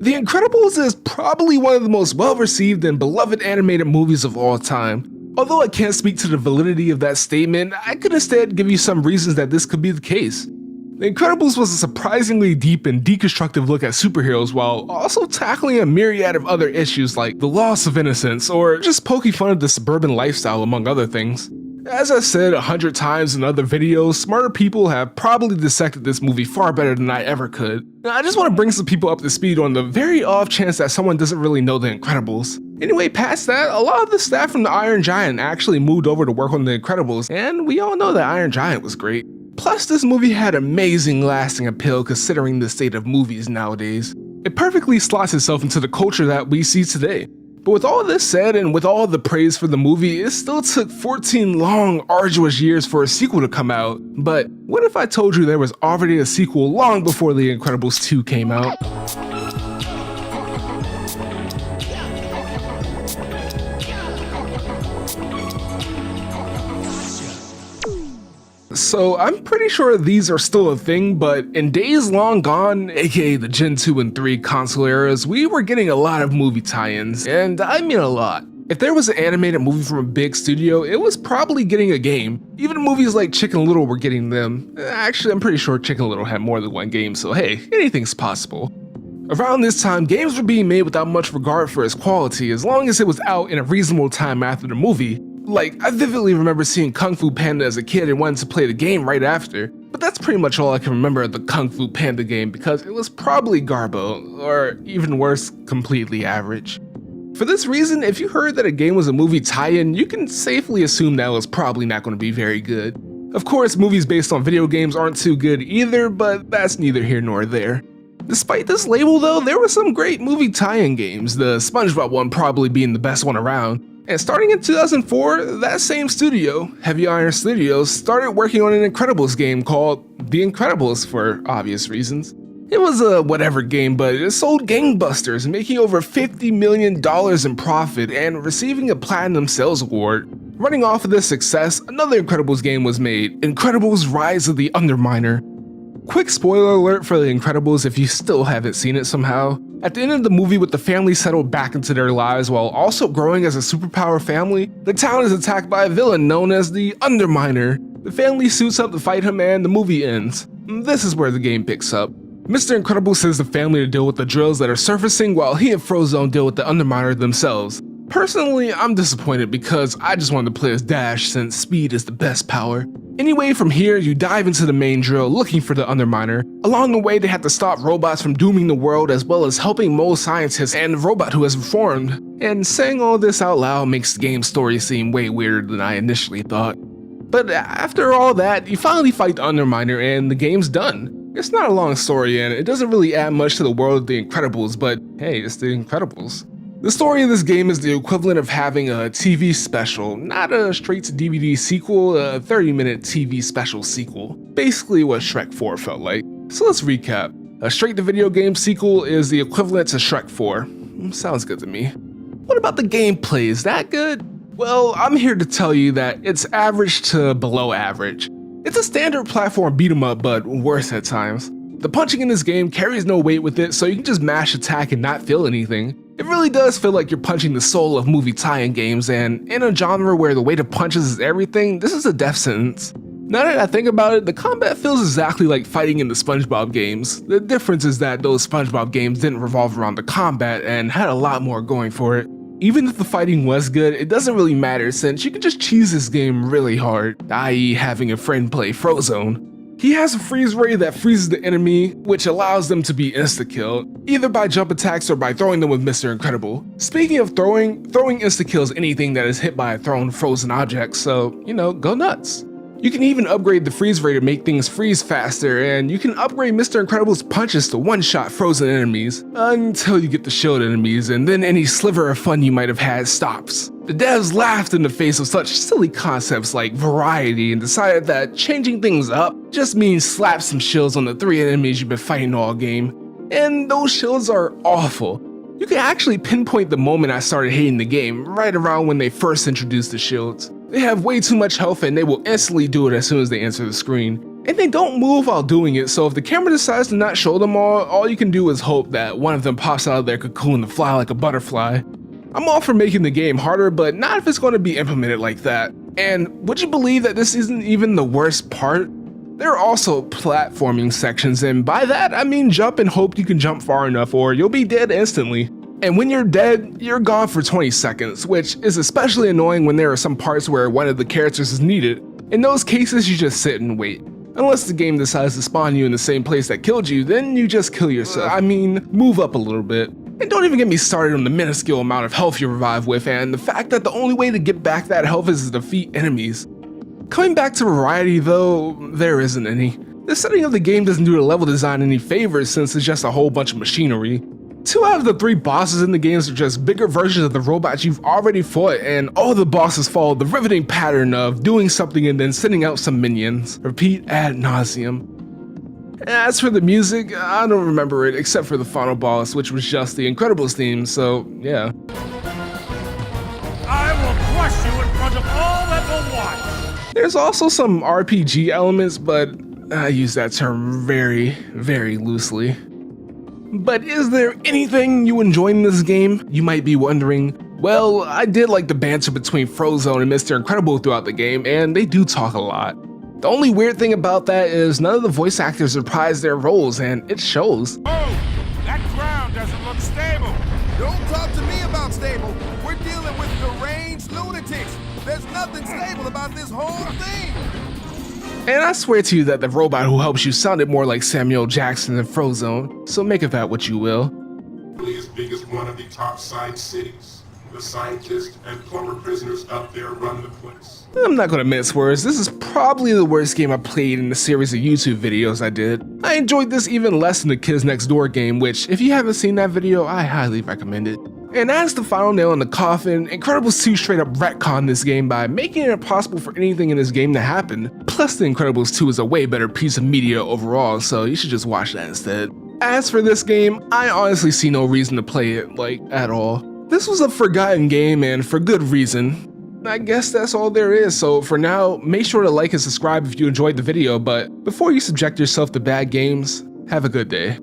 The Incredibles is probably one of the most well-received and beloved animated movies of all time. Although I can't speak to the validity of that statement, I could instead give you some reasons that this could be the case. The Incredibles was a surprisingly deep and deconstructive look at superheroes while also tackling a myriad of other issues like the loss of innocence or just poking fun of the suburban lifestyle among other things. As I said 100 times in other videos, smarter people have probably dissected this movie far better than I ever could. Now, I just want to bring some people up to speed on the very off chance that someone doesn't really know The Incredibles. Anyway, past that, a lot of the staff from the Iron Giant actually moved over to work on The Incredibles, and we all know that Iron Giant was great. Plus, this movie had amazing lasting appeal considering the state of movies nowadays. It perfectly slots itself into the culture that we see today. But with all this said, and with all the praise for the movie, it still took 14 long, arduous years for a sequel to come out. But what if I told you there was already a sequel long before The Incredibles 2 came out? So I'm pretty sure these are still a thing, but in days long gone, aka the Gen 2 and 3 console eras, we were getting a lot of movie tie-ins, and I mean a lot. If there was an animated movie from a big studio, it was probably getting a game. Even movies like Chicken Little were getting them. Actually, I'm pretty sure Chicken Little had more than one game, so hey, anything's possible. Around this time, games were being made without much regard for its quality as long as it was out in a reasonable time after the movie. Like, I vividly remember seeing Kung Fu Panda as a kid and wanting to play the game right after, but that's pretty much all I can remember of the Kung Fu Panda game because it was probably garbo, or even worse, completely average. For this reason, if you heard that a game was a movie tie-in, you can safely assume that it was probably not going to be very good. Of course, movies based on video games aren't too good either, but that's neither here nor there. Despite this label though, there were some great movie tie-in games, the SpongeBob one probably being the best one around. And starting in 2004, that same studio, Heavy Iron Studios, started working on an Incredibles game called The Incredibles for obvious reasons. It was a whatever game, but it sold gangbusters, making over $50 million in profit and receiving a Platinum Sales Award. Running off of this success, another Incredibles game was made, Incredibles Rise of the Underminer. Quick spoiler alert for The Incredibles if you still haven't seen it somehow. At the end of the movie, with the family settled back into their lives while also growing as a superpower family, the town is attacked by a villain known as the Underminer. The family suits up to fight him and the movie ends. This is where the game picks up. Mr. Incredible sends the family to deal with the drills that are surfacing while he and Frozone deal with the Underminer themselves. Personally, I'm disappointed because I just wanted to play as Dash since speed is the best power. Anyway, from here, you dive into the main drill looking for the Underminer. Along the way, they have to stop robots from dooming the world as well as helping mole scientists and the robot who has reformed. And saying all this out loud makes the game's story seem way weirder than I initially thought. But after all that, you finally fight the Underminer and the game's done. It's not a long story and it doesn't really add much to the world of The Incredibles, but hey, it's The Incredibles. The story of this game is the equivalent of having a TV special, not a straight-to-DVD sequel, a 30-minute TV special sequel. Basically what Shrek 4 felt like. So let's recap. A straight-to-video game sequel is the equivalent to Shrek 4. Sounds good to me. What about the gameplay? Is that good? Well, I'm here to tell you that it's average to below average. It's a standard platform beat 'em up, but worse at times. The punching in this game carries no weight with it, so you can just mash attack and not feel anything. It really does feel like you're punching the soul of movie tie-in games, and in a genre where the weight of punches is everything, this is a death sentence. Now that I think about it, the combat feels exactly like fighting in the SpongeBob games. The difference is that those SpongeBob games didn't revolve around the combat and had a lot more going for it. Even if the fighting was good, it doesn't really matter since you can just cheese this game really hard, i.e. having a friend play Frozone. He has a freeze ray that freezes the enemy, which allows them to be insta-killed, either by jump attacks or by throwing them with Mr. Incredible. Speaking of throwing insta-kills anything that is hit by a thrown frozen object, so, go nuts. You can even upgrade the freeze ray to make things freeze faster, and you can upgrade Mr. Incredible's punches to one-shot frozen enemies, until you get the shield enemies, and then any sliver of fun you might have had stops. The devs laughed in the face of such silly concepts like variety and decided that changing things up just means slap some shields on the 3 enemies you've been fighting all game. And those shields are awful. You can actually pinpoint the moment I started hating the game, right around when they first introduced the shields. They have way too much health and they will instantly do it as soon as they enter the screen. And they don't move while doing it, so if the camera decides to not show them all you can do is hope that one of them pops out of their cocoon to fly like a butterfly. I'm all for making the game harder, but not if it's going to be implemented like that. And would you believe that this isn't even the worst part? There are also platforming sections, and by that I mean jump and hope you can jump far enough or you'll be dead instantly. And when you're dead, you're gone for 20 seconds, which is especially annoying when there are some parts where one of the characters is needed. In those cases, you just sit and wait. Unless the game decides to spawn you in the same place that killed you, then you just kill yourself. I mean, move up a little bit. And don't even get me started on the minuscule amount of health you revive with and the fact that the only way to get back that health is to defeat enemies. Coming back to variety though, there isn't any. The setting of the game doesn't do the level design any favors since it's just a whole bunch of machinery. 2 out of the 3 bosses in the games are just bigger versions of the robots you've already fought, and all the bosses follow the riveting pattern of doing something and then sending out some minions. Repeat ad nauseum. As for the music, I don't remember it except for the final boss, which was just the Incredibles theme, so yeah. I will crush you in front of all that will watch! There's also some RPG elements, but I use that term very, very loosely. But is there anything you enjoy in this game? You might be wondering. Well, I did like the banter between Frozone and Mr. Incredible throughout the game, and they do talk a lot. The only weird thing about that is none of the voice actors reprise their roles, and it shows. Oh, that ground doesn't look stable. Don't talk to me about stable. We're dealing with deranged lunatics. There's nothing stable about this whole thing. And I swear to you that the robot who helps you sounded more like Samuel Jackson than Frozone, so make of that what you will. As big as one of the top science cities. The scientists and former prisoners up there run the place. I'm not gonna mince words, this is probably the worst game I played in the series of YouTube videos I did. I enjoyed this even less than the Kids Next Door game, which if you haven't seen that video, I highly recommend it. And as the final nail in the coffin, Incredibles 2 straight up retconned this game by making it impossible for anything in this game to happen. Plus the Incredibles 2 is a way better piece of media overall, so you should just watch that instead. As for this game, I honestly see no reason to play it, like, at all. This was a forgotten game and for good reason. I guess that's all there is, so for now, make sure to like and subscribe if you enjoyed the video, but before you subject yourself to bad games, have a good day.